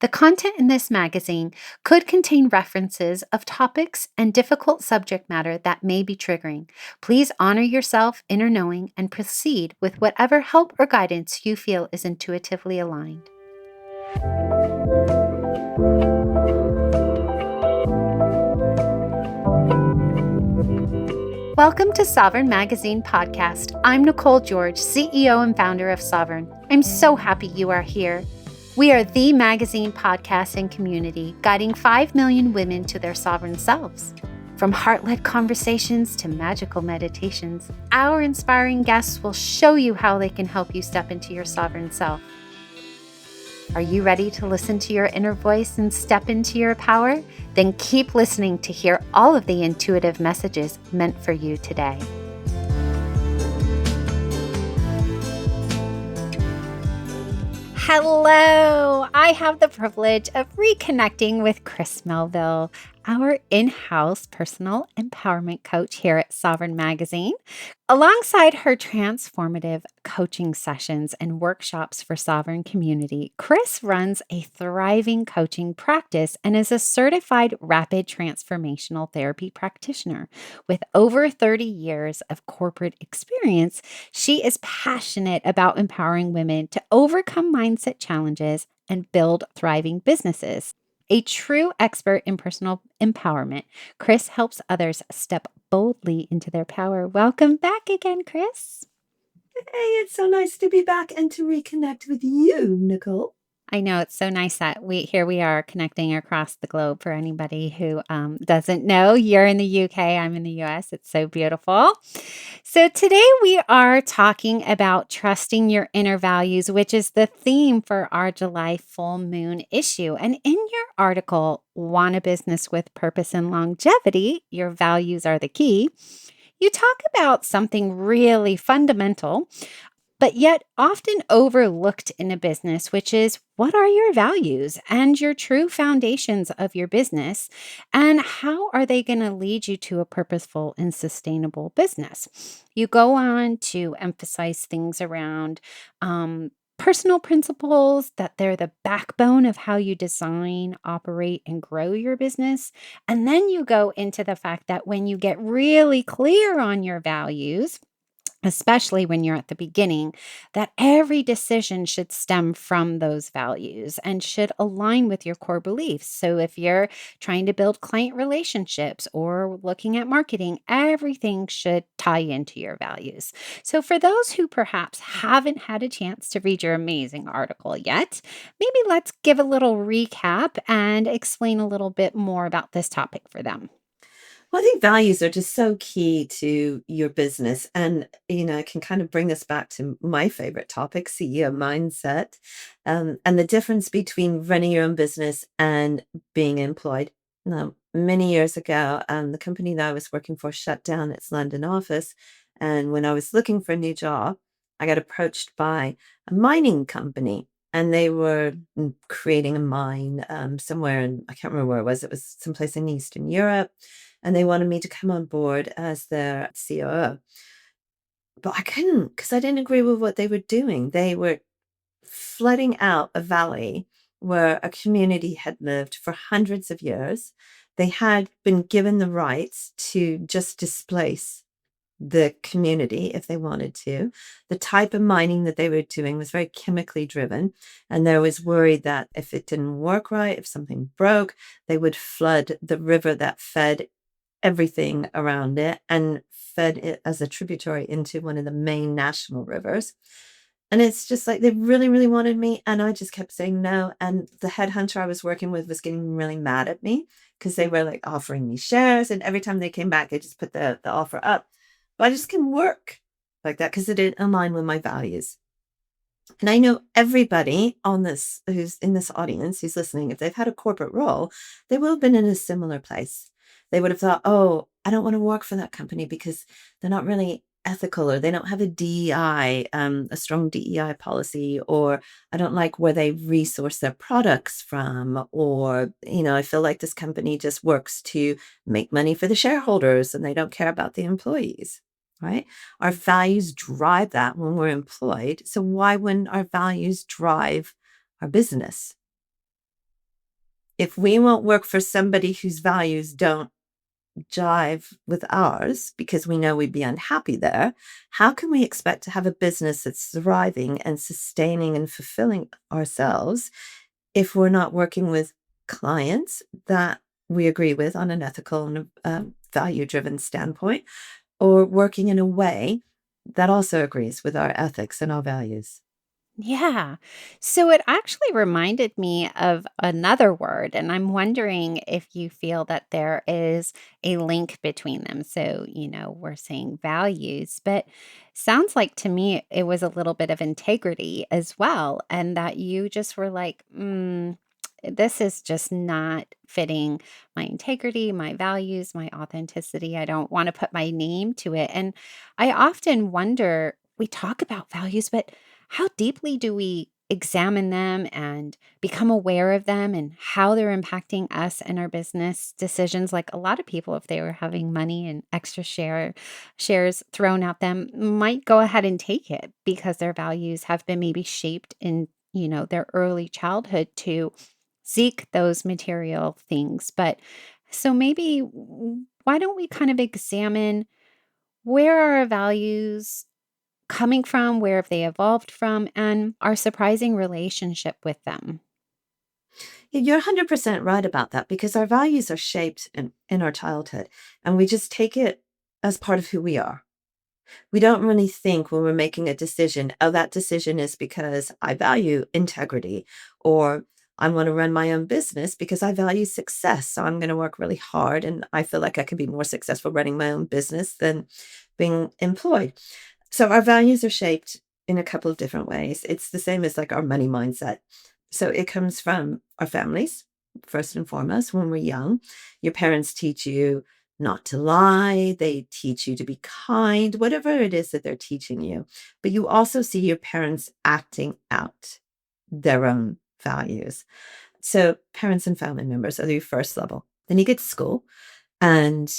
The content in this magazine could contain references of topics and difficult subject matter that may be triggering. Please honor yourself, inner knowing, and proceed with whatever help or guidance you feel is intuitively aligned. Welcome to Sovereign Magazine Podcast. I'm Nicole George, CEO and founder of Sovereign. I'm so happy you are here. We are the magazine podcast and community guiding 5 million women to their sovereign selves. From heart-led conversations to magical meditations, our inspiring guests will show you how they can help you step into your sovereign self. Are you ready to listen to your inner voice and step into your power? Then keep listening to hear all of the intuitive messages meant for you today. Hello! I have the privilege of reconnecting with Chris Melville, our in-house personal empowerment coach here at Sovereign Magazine. Alongside her transformative coaching sessions and workshops for Sovereign Community, Chris runs a thriving coaching practice and is a certified rapid transformational therapy practitioner. With over 30 years of corporate experience, she is passionate about empowering women to overcome mindset challenges and build thriving businesses. A true expert in personal empowerment, Chris helps others step boldly into their power. Welcome back again, Chris. Hey, it's so nice to be back and to reconnect with you, Nicole. I know it's so nice that we are connecting across the globe. For anybody who doesn't know, you're in the UK, I'm in the US. It's so beautiful. So today we are talking about trusting your inner values, which is the theme for our July full moon issue. And in your article, Want a Business with Purpose and Longevity, Your Values Are the Key, you talk about something really fundamental, but yet often overlooked in a business, which is what are your values and your true foundations of your business, and how are they going to lead you to a purposeful and sustainable business? You go on to emphasize things around personal principles, that they're the backbone of how you design, operate, and grow your business. And then you go into the fact that when you get really clear on your values, especially when you're at the beginning, that every decision should stem from those values and should align with your core beliefs. So if you're trying to build client relationships or looking at marketing, everything should tie into your values. So for those who perhaps haven't had a chance to read your amazing article yet, maybe let's give a little recap and explain a little bit more about this topic for them. Well, I think values are just so key to your business. And, it can kind of bring us back to my favorite topic, CEO mindset, and the difference between running your own business and being employed. Now, many years ago, the company that I was working for shut down its London office. And when I was looking for a new job, I got approached by a mining company. And they were creating a mine somewhere in, I can't remember where it was someplace in Eastern Europe, and they wanted me to come on board as their COO. But I couldn't because I didn't agree with what they were doing. They were flooding out a valley where a community had lived for hundreds of years. They had been given the rights to just displace the community if they wanted to. The type of mining that they were doing was very chemically driven. And there was worry that if it didn't work right, if something broke, they would flood the river that fed everything around it and fed it as a tributary into one of the main national rivers. And it's just like they really, really wanted me. And I just kept saying no. And the headhunter I was working with was getting really mad at me because they were like offering me shares. And every time they came back, they just put the offer up. But I just couldn't work like that because it didn't align with my values. And I know everybody on this who's in this audience who's listening, if they've had a corporate role, they will have been in a similar place. They would have thought, oh, I don't want to work for that company because they're not really ethical, or they don't have a DEI, a strong DEI policy, or I don't like where they resource their products from, or, I feel like this company just works to make money for the shareholders and they don't care about the employees. Right? Our values drive that when we're employed. So why wouldn't our values drive our business? If we won't work for somebody whose values don't jive with ours because we know we'd be unhappy there, how can we expect to have a business that's thriving and sustaining and fulfilling ourselves if we're not working with clients that we agree with on an ethical and value-driven standpoint, or working in a way that also agrees with our ethics and our values? Yeah. So it actually reminded me of another word, and I'm wondering if you feel that there is a link between them. So, we're saying values, but sounds like to me it was a little bit of integrity as well. And that you just were like, this is just not fitting my integrity, my values, my authenticity. I don't want to put my name to it. And I often wonder, we talk about values, but how deeply do we examine them and become aware of them and how they're impacting us and our business decisions? Like, a lot of people, if they were having money and extra shares thrown at them, might go ahead and take it because their values have been maybe shaped in, their early childhood to seek those material things. But so maybe why don't we kind of examine, where are our values coming from? Where have they evolved from? And our surprising relationship with them. You're 100% right about that, because our values are shaped in our childhood, and we just take it as part of who we are. We don't really think when we're making a decision, oh, that decision is because I value integrity, or I want to run my own business because I value success. So I'm going to work really hard, and I feel like I can be more successful running my own business than being employed. So our values are shaped in a couple of different ways. It's the same as like our money mindset. So it comes from our families, first and foremost. When we're young, your parents teach you not to lie, they teach you to be kind, whatever it is that they're teaching you. But you also see your parents acting out their own values. So parents and family members are your first level. Then you get to school, and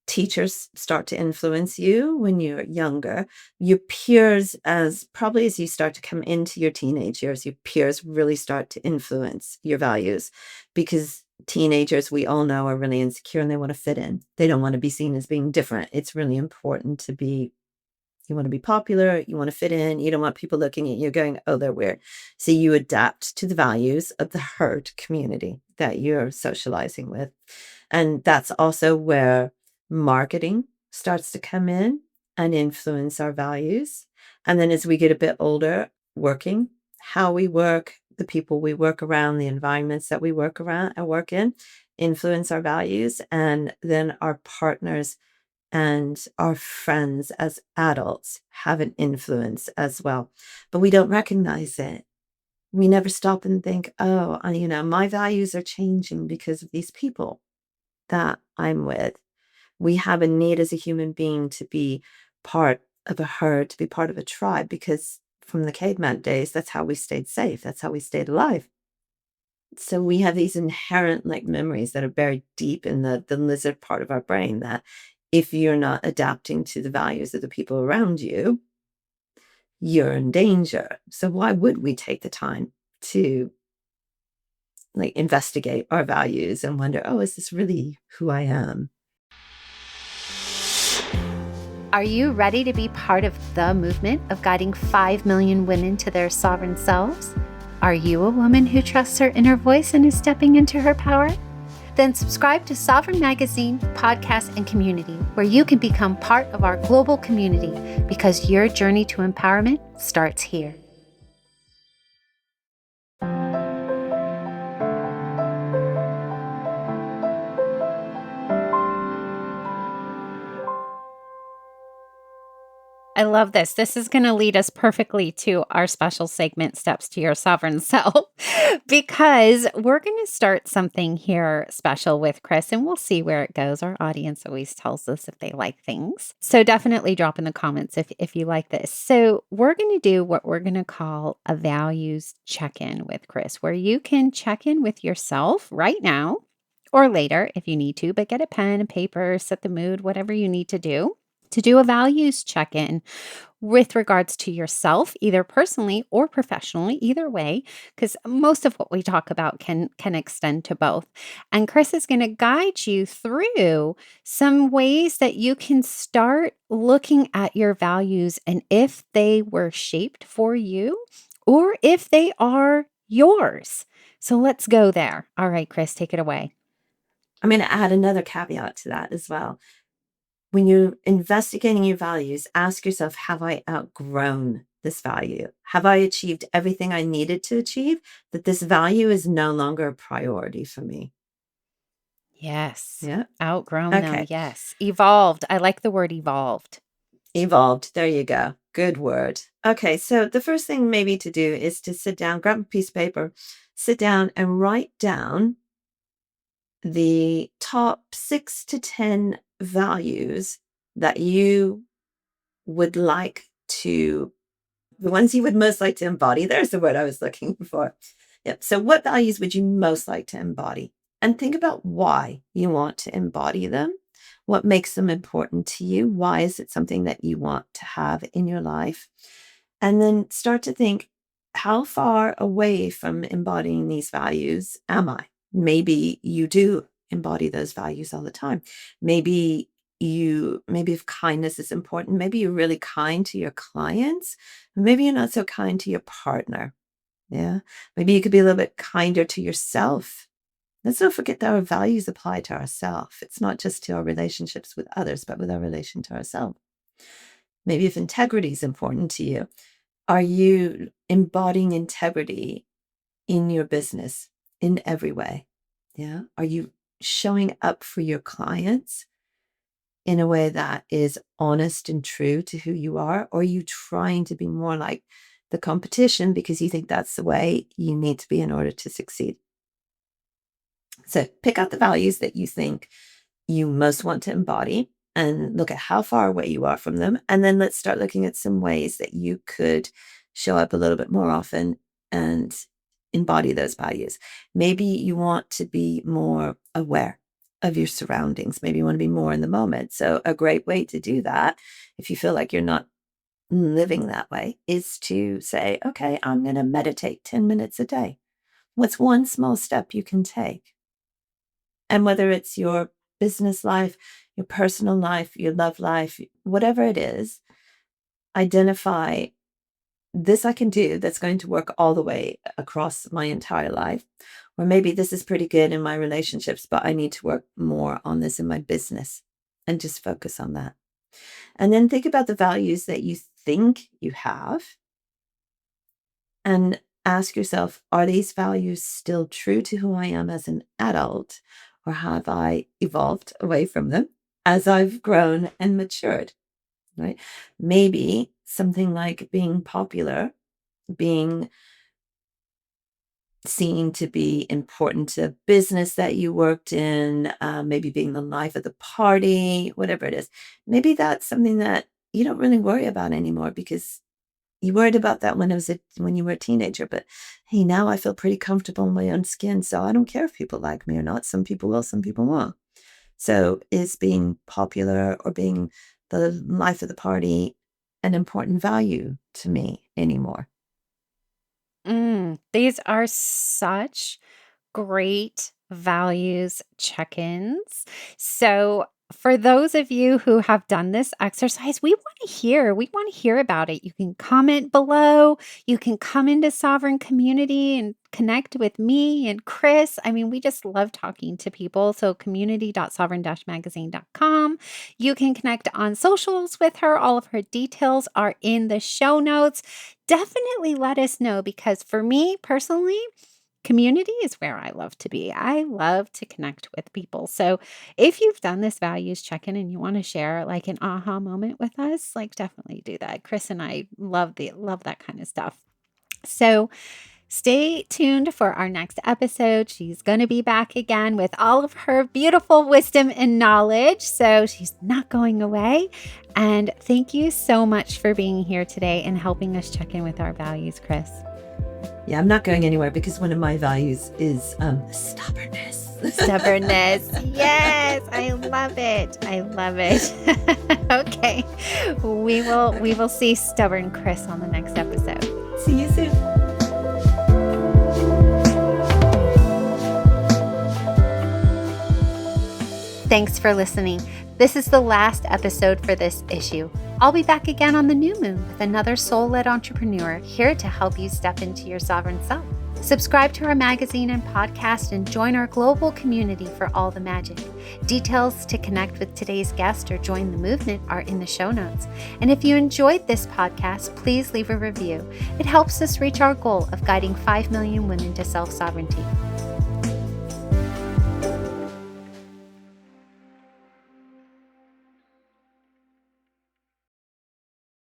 teachers start to influence you when you're younger. Your peers, as probably as you start to come into your teenage years, your peers really start to influence your values, because teenagers, we all know, are really insecure and they want to fit in. They don't want to be seen as being different. It's really important to be, you want to be popular, you want to fit in, you don't want people looking at you going, oh, they're weird. So you adapt to the values of the herd community that you're socializing with. And that's also where marketing starts to come in and influence our values. And then as we get a bit older, working, how we work, the people we work around, the environments that we work around and work in influence our values. And then our partners and our friends as adults have an influence as well, but we don't recognize it. We never stop and think, oh, my values are changing because of these people that I'm with. We have a need as a human being to be part of a herd, to be part of a tribe, because from the caveman days, that's how we stayed safe. That's how we stayed alive. So we have these inherent like memories that are buried deep in the lizard part of our brain, that if you're not adapting to the values of the people around you, you're in danger. So why would we take the time to like investigate our values and wonder, oh, is this really who I am? Are you ready to be part of the movement of guiding 5 million women to their sovereign selves? Are you a woman who trusts her inner voice and is stepping into her power? Then subscribe to Sovereign Magazine, podcast, and community, where you can become part of our global community, because your journey to empowerment starts here. I love this. This is going to lead us perfectly to our special segment, Steps to Your Sovereign Self, because we're going to start something here special with Chris, and we'll see where it goes. Our audience always tells us if they like things. So definitely drop in the comments if you like this. So we're going to do what we're going to call a values check-in with Chris, where you can check in with yourself right now or later if you need to, but get a pen and paper, set the mood, whatever you need to do. to do a values check-in with regards to yourself, either personally or professionally, either way, because most of what we talk about can extend to both. And Chris is going to guide you through some ways that you can start looking at your values and if they were shaped for you or if they are yours. So let's go there. All right, Chris, take it away. I'm going to add another caveat to that as well. When you're investigating your values, ask yourself, have I outgrown this value? Have I achieved everything I needed to achieve? That this value is no longer a priority for me. Yes. Yeah. Outgrown them. Okay. Yes. Evolved. I like the word evolved. Evolved. There you go. Good word. Okay. So the first thing maybe to do is to sit down, grab a piece of paper, sit down and write down the top 6 to 10 values that you would like to, the ones you would most like to embody. There's the word I was looking for. Yep. So, what values would you most like to embody? And think about why you want to embody them. What makes them important to you? Why is it something that you want to have in your life? And then start to think, how far away from embodying these values am I? Maybe you do embody those values all the time. Maybe maybe if kindness is important, maybe you're really kind to your clients, maybe you're not so kind to your partner. Yeah. Maybe you could be a little bit kinder to yourself. Let's not forget that our values apply to ourselves. It's not just to our relationships with others, but with our relation to ourselves. Maybe if integrity is important to you, are you embodying integrity in your business in every way? Yeah. Are you showing up for your clients in a way that is honest and true to who you are? Or are you trying to be more like the competition because you think that's the way you need to be in order to succeed? So pick out the values that you think you most want to embody and look at how far away you are from them. And then let's start looking at some ways that you could show up a little bit more often and embody those values. Maybe you want to be more aware of your surroundings. Maybe you want to be more in the moment. So, a great way to do that, if you feel like you're not living that way, is to say, okay, I'm going to meditate 10 minutes a day. What's one small step you can take? And whether it's your business life, your personal life, your love life, whatever it is, identify this I can do that's going to work all the way across my entire life. Or maybe this is pretty good in my relationships, but I need to work more on this in my business and just focus on that. And then think about the values that you think you have and ask yourself, are these values still true to who I am as an adult? Or have I evolved away from them as I've grown and matured? Right? Maybe something like being popular, being seen to be important to business that you worked in, maybe being the life of the party, whatever it is. Maybe that's something that you don't really worry about anymore because you worried about that when you were a teenager. But hey, now I feel pretty comfortable in my own skin, so I don't care if people like me or not. Some people will, some people won't. So is being popular or being the life of the party an important value to me anymore? These are such great values check ins. So, for those of you who have done this exercise, we want to hear. We want to hear about it. You can comment below. You can come into Sovereign Community and connect with me and Chris. I mean, we just love talking to people. So, community.sovereign-magazine.com. You can connect on socials with her. All of her details are in the show notes. Definitely let us know because for me personally, community is where I love to be. I love to connect with people. So if you've done this values check-in and you want to share like an aha moment with us, like definitely do that. Chris and I love that kind of stuff. So stay tuned for our next episode. She's going to be back again with all of her beautiful wisdom and knowledge. So she's not going away. And thank you so much for being here today and helping us check in with our values, Chris. Yeah, I'm not going anywhere because one of my values is stubbornness. Stubbornness. Yes, I love it. I love it. Okay. We will see stubborn Chris on the next episode. See you soon. Thanks for listening. This is the last episode for this issue. I'll be back again on the new moon with another soul-led entrepreneur here to help you step into your sovereign self. Subscribe to our magazine and podcast and join our global community for all the magic. Details to connect with today's guest or join the movement are in the show notes. And if you enjoyed this podcast, please leave a review. It helps us reach our goal of guiding 5 million women to self-sovereignty.